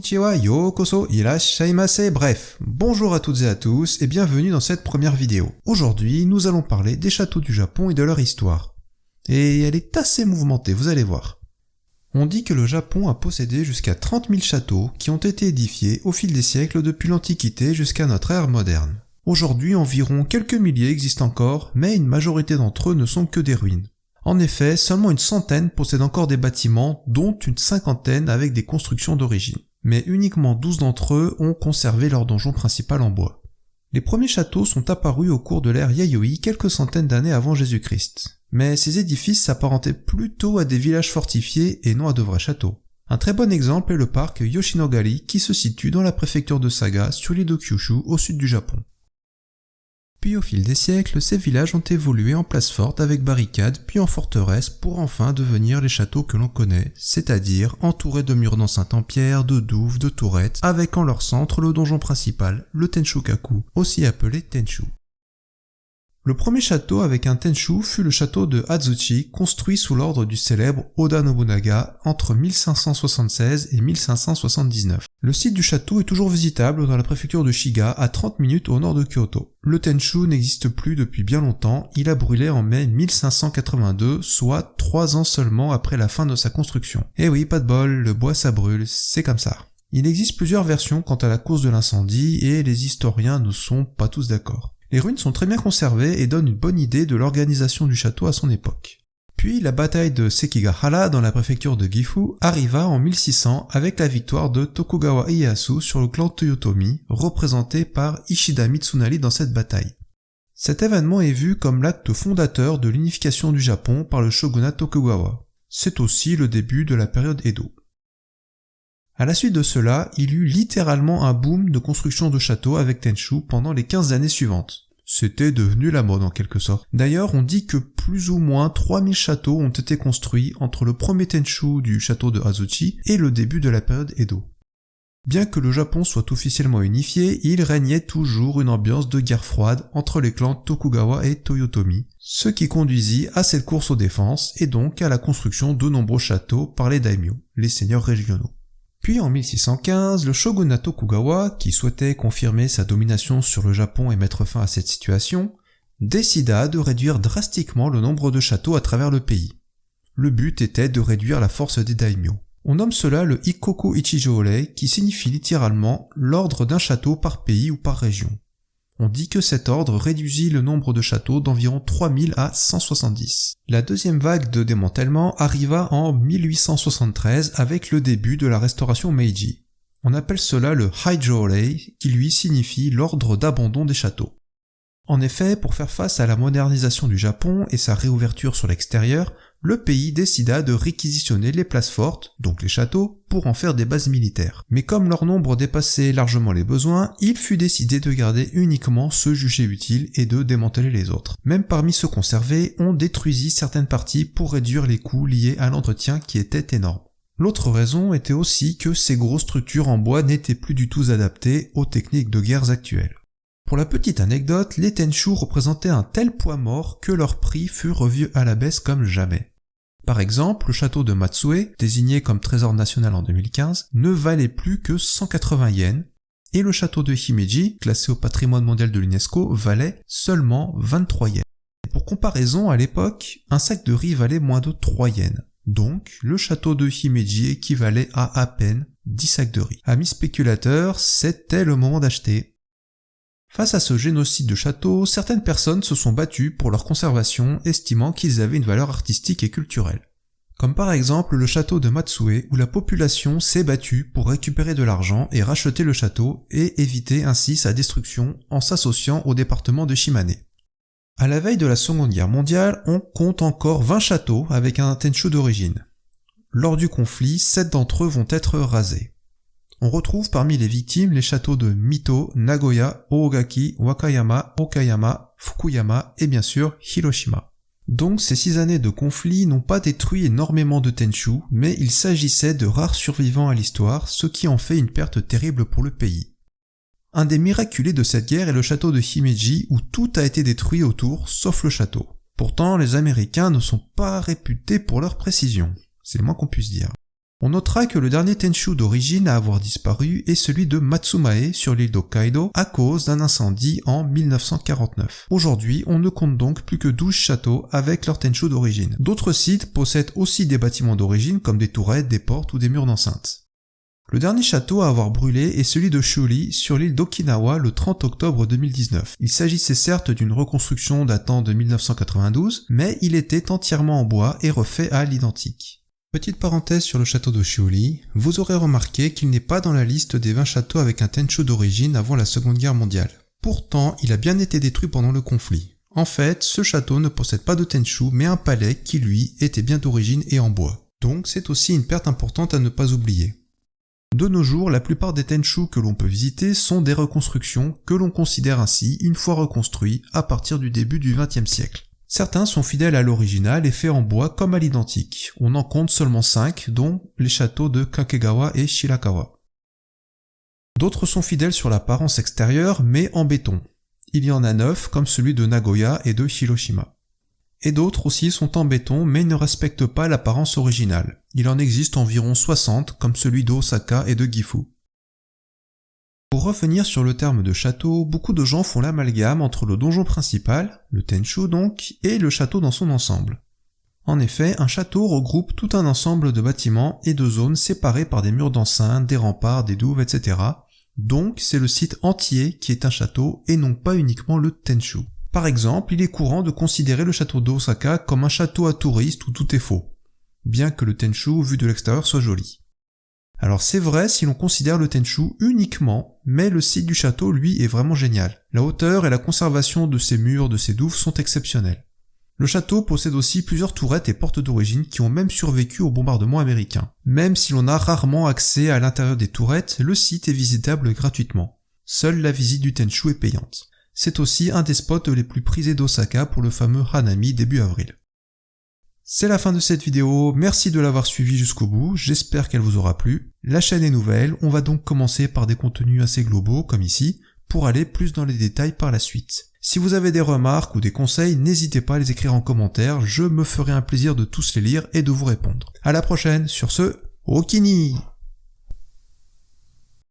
Konnichiwa, yokoso, irashaimase, bref, bonjour à toutes et à tous et bienvenue dans cette première vidéo. Aujourd'hui, nous allons parler des châteaux du Japon et de leur histoire. Et elle est assez mouvementée, vous allez voir. On dit que le Japon a possédé jusqu'à 30 000 châteaux qui ont été édifiés au fil des siècles depuis l'Antiquité jusqu'à notre ère moderne. Aujourd'hui, environ quelques milliers existent encore, mais une majorité d'entre eux ne sont que des ruines. En effet, seulement une centaine possèdent encore des bâtiments, dont une cinquantaine avec des constructions d'origine. Mais uniquement 12 d'entre eux ont conservé leur donjon principal en bois. Les premiers châteaux sont apparus au cours de l'ère Yayoi quelques centaines d'années avant Jésus-Christ. Mais ces édifices s'apparentaient plutôt à des villages fortifiés et non à de vrais châteaux. Un très bon exemple est le parc Yoshinogari qui se situe dans la préfecture de Saga sur l'île de Kyushu au sud du Japon. Puis au fil des siècles, ces villages ont évolué en places fortes avec barricades, puis en forteresses pour enfin devenir les châteaux que l'on connaît, c'est-à-dire entourés de murs d'enceinte en pierre, de douves, de tourettes, avec en leur centre le donjon principal, le Tenshukaku, aussi appelé Tenshu. Le premier château avec un Tenshu fut le château de Azuchi, construit sous l'ordre du célèbre Oda Nobunaga entre 1576 et 1579. Le site du château est toujours visitable dans la préfecture de Shiga, à 30 minutes au nord de Kyoto. Le Tenshu n'existe plus depuis bien longtemps, il a brûlé en mai 1582, soit 3 ans seulement après la fin de sa construction. Eh oui, pas de bol, le bois ça brûle, c'est comme ça. Il existe plusieurs versions quant à la cause de l'incendie et les historiens ne sont pas tous d'accord. Les ruines sont très bien conservées et donnent une bonne idée de l'organisation du château à son époque. Puis la bataille de Sekigahara dans la préfecture de Gifu arriva en 1600 avec la victoire de Tokugawa Ieyasu sur le clan Toyotomi, représenté par Ishida Mitsunari dans cette bataille. Cet événement est vu comme l'acte fondateur de l'unification du Japon par le shogunat Tokugawa. C'est aussi le début de la période Edo. À la suite de cela, il y eut littéralement un boom de construction de châteaux avec Tenshu pendant les 15 années suivantes. C'était devenu la mode en quelque sorte. D'ailleurs, on dit que plus ou moins 3000 châteaux ont été construits entre le premier Tenshu du château de Azuchi et le début de la période Edo. Bien que le Japon soit officiellement unifié, il régnait toujours une ambiance de guerre froide entre les clans Tokugawa et Toyotomi, ce qui conduisit à cette course aux défenses et donc à la construction de nombreux châteaux par les daimyo, les seigneurs régionaux. Puis en 1615, le shogunat Tokugawa, qui souhaitait confirmer sa domination sur le Japon et mettre fin à cette situation, décida de réduire drastiquement le nombre de châteaux à travers le pays. Le but était de réduire la force des daimyo. On nomme cela le Ikkoku Ichijōrei, qui signifie littéralement l'ordre d'un château par pays ou par région. On dit que cet ordre réduisit le nombre de châteaux d'environ 3000 à 170. La deuxième vague de démantèlement arriva en 1873 avec le début de la restauration Meiji. On appelle cela le Haijōrei, qui lui signifie l'ordre d'abandon des châteaux. En effet, pour faire face à la modernisation du Japon et sa réouverture sur l'extérieur, le pays décida de réquisitionner les places fortes, donc les châteaux, pour en faire des bases militaires. Mais comme leur nombre dépassait largement les besoins, il fut décidé de garder uniquement ceux jugés utiles et de démanteler les autres. Même parmi ceux conservés, on détruisit certaines parties pour réduire les coûts liés à l'entretien qui étaient énormes. L'autre raison était aussi que ces grosses structures en bois n'étaient plus du tout adaptées aux techniques de guerre actuelles. Pour la petite anecdote, les Tenshu représentaient un tel poids mort que leur prix fut revu à la baisse comme jamais. Par exemple, le château de Matsue, désigné comme trésor national en 2015, ne valait plus que 180 yens, et le château de Himeji, classé au patrimoine mondial de l'UNESCO, valait seulement 23 yens. Pour comparaison, à l'époque, un sac de riz valait moins de 3 yens. Donc, le château de Himeji équivalait à peine 10 sacs de riz. Amis spéculateurs, c'était le moment d'acheter. Face à ce génocide de châteaux, certaines personnes se sont battues pour leur conservation, estimant qu'ils avaient une valeur artistique et culturelle. Comme par exemple le château de Matsue, où la population s'est battue pour récupérer de l'argent et racheter le château, et éviter ainsi sa destruction en s'associant au département de Shimane. À la veille de la Seconde Guerre mondiale, on compte encore 20 châteaux avec un Tenshu d'origine. Lors du conflit, 7 d'entre eux vont être rasés. On retrouve parmi les victimes les châteaux de Mito, Nagoya, Oogaki, Wakayama, Okayama, Fukuyama et bien sûr Hiroshima. Donc ces 6 années de conflit n'ont pas détruit énormément de Tenshu, mais il s'agissait de rares survivants à l'histoire, ce qui en fait une perte terrible pour le pays. Un des miraculés de cette guerre est le château de Himeji où tout a été détruit autour, sauf le château. Pourtant, les Américains ne sont pas réputés pour leur précision, c'est le moins qu'on puisse dire. On notera que le dernier Tenchu d'origine à avoir disparu est celui de Matsumae sur l'île d'Hokkaido à cause d'un incendie en 1949. Aujourd'hui, on ne compte donc plus que 12 châteaux avec leur Tenchu d'origine. D'autres sites possèdent aussi des bâtiments d'origine comme des tourelles, des portes ou des murs d'enceinte. Le dernier château à avoir brûlé est celui de Shuri sur l'île d'Okinawa le 30 octobre 2019. Il s'agissait certes d'une reconstruction datant de 1992, mais il était entièrement en bois et refait à l'identique. Petite parenthèse sur le château de Shuri, vous aurez remarqué qu'il n'est pas dans la liste des 20 châteaux avec un Tenchu d'origine avant la Seconde Guerre mondiale. Pourtant, il a bien été détruit pendant le conflit. En fait, ce château ne possède pas de Tenchu, mais un palais qui, lui, était bien d'origine et en bois. Donc c'est aussi une perte importante à ne pas oublier. De nos jours, la plupart des Tenchu que l'on peut visiter sont des reconstructions que l'on considère ainsi une fois reconstruits à partir du début du XXe siècle. Certains sont fidèles à l'original et faits en bois comme à l'identique. On en compte seulement 5, dont les châteaux de Kakegawa et Shirakawa. D'autres sont fidèles sur l'apparence extérieure, mais en béton. Il y en a 9, comme celui de Nagoya et de Hiroshima. Et d'autres aussi sont en béton, mais ne respectent pas l'apparence originale. Il en existe environ 60, comme celui d'Osaka et de Gifu. Pour revenir sur le terme de château, beaucoup de gens font l'amalgame entre le donjon principal, le Tenchu donc, et le château dans son ensemble. En effet, un château regroupe tout un ensemble de bâtiments et de zones séparées par des murs d'enceinte, des remparts, des douves, etc. Donc c'est le site entier qui est un château et non pas uniquement le Tenchu. Par exemple, il est courant de considérer le château d'Osaka comme un château à touristes où tout est faux, bien que le Tenchu vu de l'extérieur soit joli. Alors c'est vrai si l'on considère le Tenchu uniquement, mais le site du château lui est vraiment génial. La hauteur et la conservation de ses murs, de ses douves sont exceptionnelles. Le château possède aussi plusieurs tourettes et portes d'origine qui ont même survécu au bombardement américain. Même si l'on a rarement accès à l'intérieur des tourettes, le site est visitable gratuitement. Seule la visite du Tenchu est payante. C'est aussi un des spots les plus prisés d'Osaka pour le fameux Hanami début avril. C'est la fin de cette vidéo, merci de l'avoir suivi jusqu'au bout, j'espère qu'elle vous aura plu. La chaîne est nouvelle, on va donc commencer par des contenus assez globaux, comme ici, pour aller plus dans les détails par la suite. Si vous avez des remarques ou des conseils, n'hésitez pas à les écrire en commentaire, je me ferai un plaisir de tous les lire et de vous répondre. À la prochaine, sur ce, Okini!